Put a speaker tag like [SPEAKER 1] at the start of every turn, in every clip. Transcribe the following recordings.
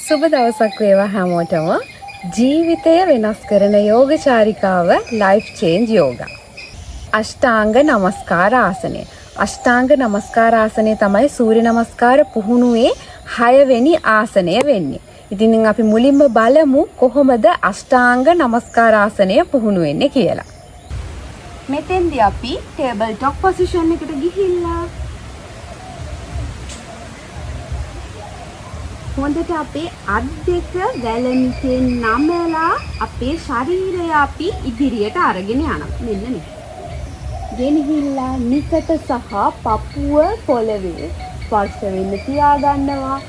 [SPEAKER 1] සුබ දවසක් වේවා හැමෝටම. ජීවිතය වෙනස් කරන යෝගචාරිකාව ලයිෆ් චේන්ජ් යෝගා. අෂ්ටාංග නමස්කාර ආසනය. අෂ්ටාංග නමස්කාර ආසනය තමයි සූර්ය නමස්කාර පුහුණුවේ 6 වෙනි ආසනය වෙන්නේ. ඉතින් අපි මුලින්ම බලමු කොහොමද අෂ්ටාංග නමස්කාර ආසනය පුහුණු වෙන්නේ කියලා. මෙතෙන්දී අපි ටේබල් ටොප් පොසිෂන් එකට ගිහිල්ලා හොඳට අපේ අත් දෙක වැලමිටෙන් නමලා අපේ ශරීරය අපි ඉදිරියට අරගෙන යනවා. මෙන්න මේ. ගෙනහිල්ලා නිකට සහ පපුව පොළවේ ස්පර්ශ වෙන්න තියාගන්නවා.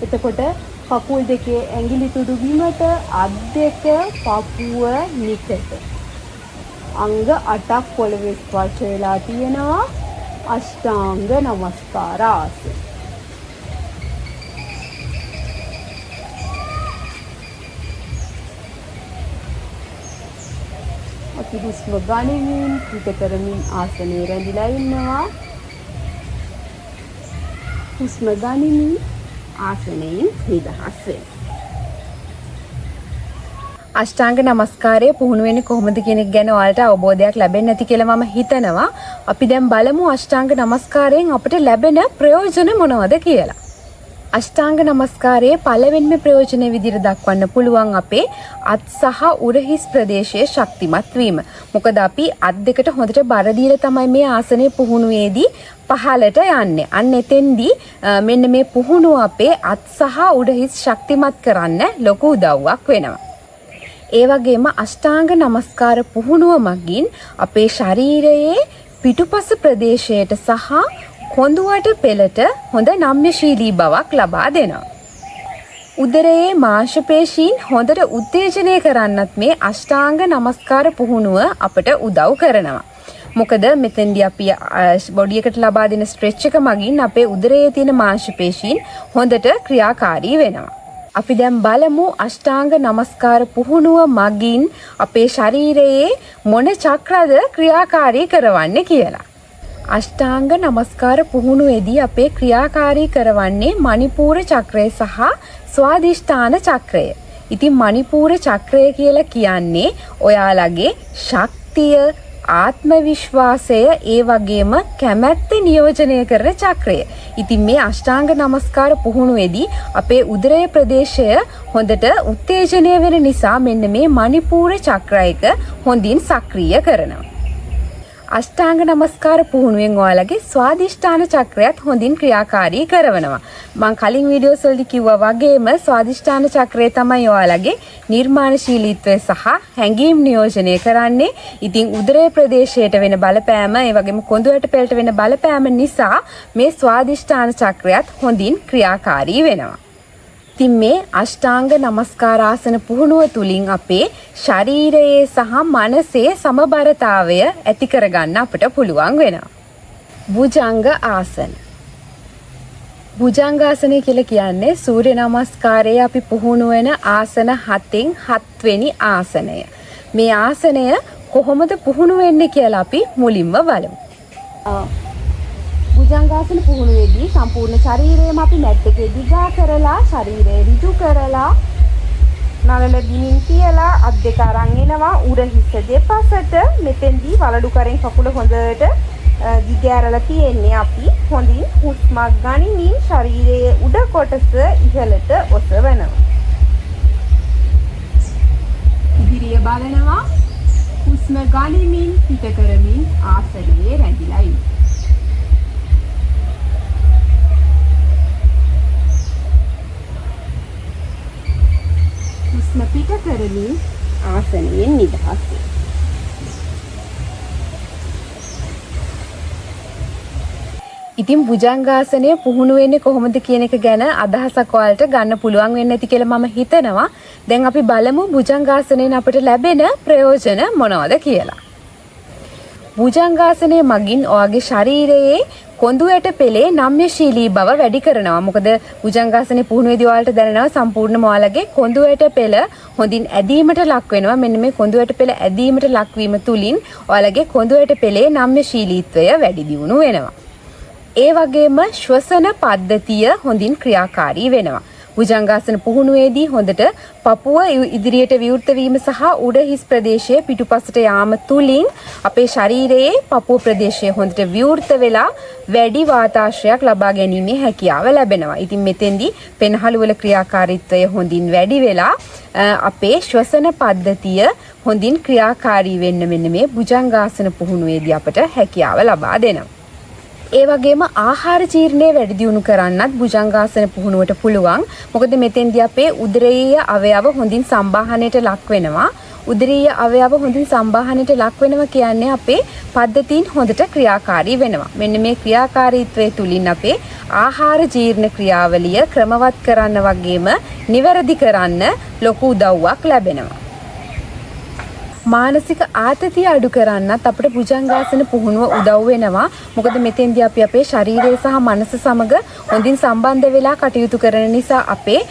[SPEAKER 1] එතකොට කකුල් දෙකේ ඇඟිලි තුඩු බිමට අත් දෙක පපුව නිකට. අංග 8ක් පොළවේ ස්පර්ශ වෙලා තියෙනවා. අෂ්ටාංග නමස්කාර ආසනය. අපි හුස්ම ගනිමින් පිට කරමින් ආසනයේ රැඳිලා ඉන්නවා. හුස්ම ගනිමින් ආසනයෙන් නිදහස් වෙන්න. අෂ්ටාංග නමස්කාරය පුහුණු වෙන්නේ කොහොමද කියන එක ගැන ඔයාලට අවබෝධයක් ලැබෙන්නේ නැති කියලා මම හිතනවා. අපි දැන් බලමු අෂ්ටාංග නමස්කාරයෙන් අපිට ලැබෙන ප්‍රයෝජන මොනවද කියලා. අෂ්ටාංග නමස්කාරයේ පළවෙනිම ප්‍රයෝජන විදිහට දක්වන්න පුළුවන් අපේ අත් සහ උරහිස් ප්‍රදේශයේ ශක්තිමත් වීම. මොකද අපි අත් දෙකට හොඳට බර දීලා තමයි මේ ආසනයේ පුහුණුවේදී පහළට යන්නේ. අන්න එතෙන්දී මෙන්න මේ පුහුණුව අපේ අත් සහ උරහිස් ශක්තිමත් කරන්න ලොකු උදව්වක් වෙනවා. ඒ වගේම අෂ්ටාංග නමස්කාර පුහුණුව මගින් අපේ ශරීරයේ පිටුපස ප්‍රදේශයට සහ කොඳුවට පෙළට හොඳ නම්‍යශීලී බවක් ලබා දෙනවා. උදරයේ මාංශපේශීන් හොඳට උත්තේජනය කරන්නත් මේ අෂ්ටාංග නමස්කාර පුහුණුව අපට උදව් කරනවා. මොකද මෙතෙන්දී අපි බොඩි එකට ලබා දෙන ස්ට්‍රෙච් එක මගින් අපේ උදරයේ තියෙන මාංශපේශීන් හොඳට ක්‍රියාකාරී වෙනවා. අපි දැන් බලමු අෂ්ටාංග නමස්කාර පුහුණුව මගින් අපේ ශරීරයේ මොන චක්‍රද ක්‍රියාකාරී කරවන්නේ කියලා. අෂ්ටාංග නමස්කාර පුහුණුවේදී අපේ ක්‍රියාකාරී කරවන්නේ මණිපූර චක්‍රය සහ ස්වාදිෂ්ඨාන චක්‍රය. ඉතින් මණිපූර චක්‍රය කියලා කියන්නේ ඔයාලගේ ශක්තිය, ආත්ම විශ්වාසය, ඒ වගේම කැමැත්ත නියෝජනය කරන චක්‍රය. ඉතින් මේ අෂ්ටාංග නමස්කාර පුහුණුවේදී අපේ උදරය ප්‍රදේශය හොඳට උත්තේජනය වෙන නිසා මෙන්න මේ මණිපූර චක්‍රයක හොඳින් සක්‍රිය කරනවා. අෂ්ටාංග නමස්කාර පුහුණුවෙන් ඔයාලගේ ස්වාදිෂ්ඨාන චක්‍රයත් හොඳින් ක්‍රියාකාරී කරනවා. මම කලින් වීඩියෝස් වලදී කිව්වා වගේම ස්වාදිෂ්ඨාන චක්‍රය තමයි ඔයාලගේ නිර්මාණශීලීත්වය සහ හැඟීම් නියෝජනය කරන්නේ. ඉතින් උදරය ප්‍රදේශයට වෙන බලපෑම, ඒ වගේම කොඳුයට පෙළට වෙන බලපෑම නිසා මේ ස්වාදිෂ්ඨාන චක්‍රයත් හොඳින් ක්‍රියාකාරී වෙනවා. ඉතින් මේ අෂ්ටාංග නමස්කාර ආසන පුහුණුව තුලින් අපේ ශරීරයේ සහ මනසේ සමබරතාවය ඇති කරගන්න අපිට පුළුවන් වෙනවා. භුජංග ආසන. භුජංග ආසනය කියලා කියන්නේ සූර්ය නමස්කාරයේ අපි පුහුණු වෙන ආසන 7න් 7 වෙනි ආසනය. මේ ආසනය කොහොමද පුහුණු වෙන්නේ කියලා අපි මුලින්ම බලමු. භුජංගාසන පුහුණුවේදී සම්පූර්ණ ශරීරයම අපි මැට් එකේ දිගා කරලා ශරීරය ඍජු කරලා නළල දිනින් තියලා අත් දෙක අරන් එනවා උරහිස දෙපසට. මෙතෙන්දී වලඩු කරෙන් කකුල හොඳට දිග ඇරලා තියෙන්නේ. අපි හොඳින් හුස්මක් ගනිමින් ශරීරයේ උඩ කොටස ඉහළට ඔසවනවා. ඉදිරිය බලනවා. හුස්ම ගනිමින් පිට කරමින් ආසනයේ රැඳිලා ඉන්නවා. හුස්ම පිට කරමින් ආසනයෙන් නිදහස් වෙන්න. ඉතින් භුජංගාසනය පුහුණු වෙන්නේ කොහොමද කියන එක ගැන අදහසක් ඔයාලට ගන්න පුළුවන් වෙන්නේ නැති කියලා මම හිතනවා. දැන් අපි බලමු භුජංගාසනයෙන් අපිට ලැබෙන ප්‍රයෝජන මොනවද කියලා. භුජංගාසනය මගින් ඔයාගේ ශරීරයේ කොඳුයට පෙළේ නම්‍යශීලී බව වැඩි කරනවා. මොකද භුජංගාසනයේ පුහුණුවේදී ඔයාලට දැනෙනවා සම්පූර්ණම ඔයාලගේ කොඳුයට පෙළ හොඳින් ඇදීමට ලක් වෙනවා. මෙන්න මේ කොඳුයට පෙළ ඇදීමට ලක්වීම තුලින් ඔයාලගේ කොඳුයට පෙළේ නම්‍යශීලීත්වය වැඩි දියුණු වෙනවා. ඒ වගේම ශ්වසන පද්ධතිය හොඳින් ක්‍රියාකාරී වෙනවා. භුජංගාසන පුහුණුවේදී හොඳට පපුව ඉදිරියට විවෘත වීම සහ උඩ හිස් ප්‍රදේශයේ පිටුපසට යාම තුලින් අපේ ශරීරයේ පපුව ප්‍රදේශය හොඳට විවෘත වෙලා වැඩි වාතාශ්‍රයක් ලබා ගැනීමේ හැකියාව ලැබෙනවා. ඉතින් මෙතෙන්දී පෙනහළු වල ක්‍රියාකාරීත්වය හොඳින් වැඩි වෙලා අපේ ශ්වසන පද්ධතිය හොඳින් ක්‍රියාකාරී වෙන්න මෙන්න මේ භුජංගාසන පුහුණුවේදී අපට හැකියාව ලබා දෙනවා. ඒ වගේම ආහාර ජීර්ණය වැඩි දියුණු කරන්නත් භුජංගාසන පුහුණුවට පුළුවන්. මොකද මෙතෙන්දී අපේ උදරීය අවයව හොඳින් සම්බාහනයට ලක් වෙනවා. උදරීය අවයව හොඳින් සම්බාහනයට ලක් වෙනවා කියන්නේ අපේ පද්ධතීන් හොඳට ක්‍රියාකාරී වෙනවා. මෙන්න මේ ක්‍රියාකාරීත්වය තුලින් අපේ ආහාර ජීර්ණ ක්‍රියාවලිය ක්‍රමවත් කරන්න වගේම නිවැරදි කරන්න ලොකු උදව්වක් ලැබෙනවා. මානසික ආතතිය අඩු කරන්නත් අපිට භුජංගාසන පුහුණුව උදව් වෙනවා. මොකද මෙතෙන්දී අපි අපේ ශරීරය සහ මනස සමග හොඳින් සම්බන්ධ වෙලා කටයුතු කරන නිසා අපේ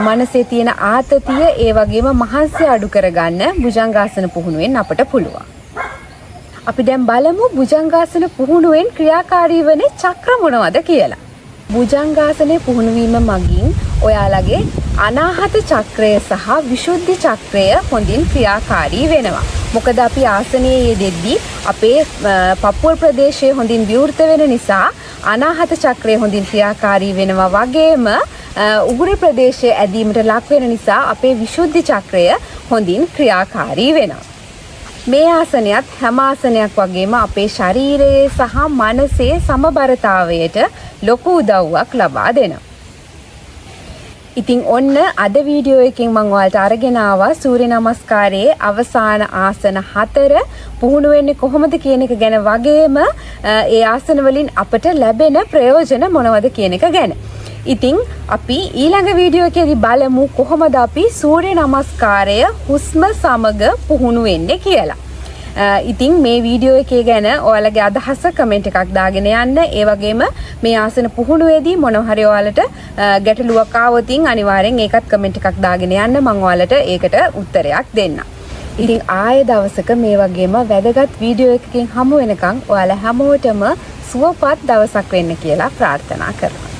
[SPEAKER 1] මනසේ තියෙන ආතතිය ඒ වගේම මහන්සිය අඩු කරගන්න භුජංගාසන පුහුණුවෙන් අපට පුළුවන්. අපි දැන් බලමු භුජංගාසන පුහුණුවෙන් ක්‍රියාකාරී වන චක්‍ර මොනවද කියලා. භුජංගාසනයේ පුහුණු වීම මගින් ඔයාලගේ අනාහත චක්‍රය සහ විසුද්ධි චක්‍රය හොඳින් ක්‍රියාකාරී වෙනවා. මොකද අපි ආසනයේ යෙදෙද්දී අපේ පපුව ප්‍රදේශය හොඳින් විවෘත වෙන නිසා අනාහත චක්‍රය හොඳින් ක්‍රියාකාරී වෙනවා වගේම උගුරු ප්‍රදේශය ඇදීමට ලක් වෙන නිසා අපේ විසුද්ධි චක්‍රය හොඳින් ක්‍රියාකාරී වෙනවා. මේ ආසනයත් හැම ආසනයක් වගේම අපේ ශරීරයේ සහ මනසේ සමබරතාවයට ලොකු උදව්වක් ලබා දෙනවා. ඉතින් ඔන්න අද වීඩියෝ එකෙන් මම ඔයාලට අරගෙන ආවා සූර්ය නමස්කාරයේ අවසාන ආසන 4 පුහුණු වෙන්නේ කොහොමද කියන එක ගැන වගේම ඒ ආසන වලින් අපට ලැබෙන ප්‍රයෝජන මොනවද කියන එක ගැන. ඉතින් අපි ඊළඟ වීඩියෝ එකේදී බලමු කොහොමද අපි සූර්ය නමස්කාරය හුස්ම සමග පුහුණු වෙන්නේ කියලා. ඉතින් මේ වීඩියෝ එකේ ගැන ඔයාලගේ අදහස කමෙන්ට් එකක් දාගෙන යන්න. ඒ වගේම මේ ආසන පුහුණුවේදී මොනවා හරි ඔයාලට ගැටලුවක් ආවොත් අනිවාර්යෙන් ඒකත් කමෙන්ට් එකක් දාගෙන යන්න. මම ඔයාලට ඒකට උත්තරයක් දෙන්නම්. ඉතින් ආයෙ දවසක මේ වගේම වැදගත් වීඩියෝ එකකින් හමු වෙනකන් ඔයාලා හැමෝටම සුවපත් දවසක් වෙන්න කියලා ප්‍රාර්ථනා කරනවා.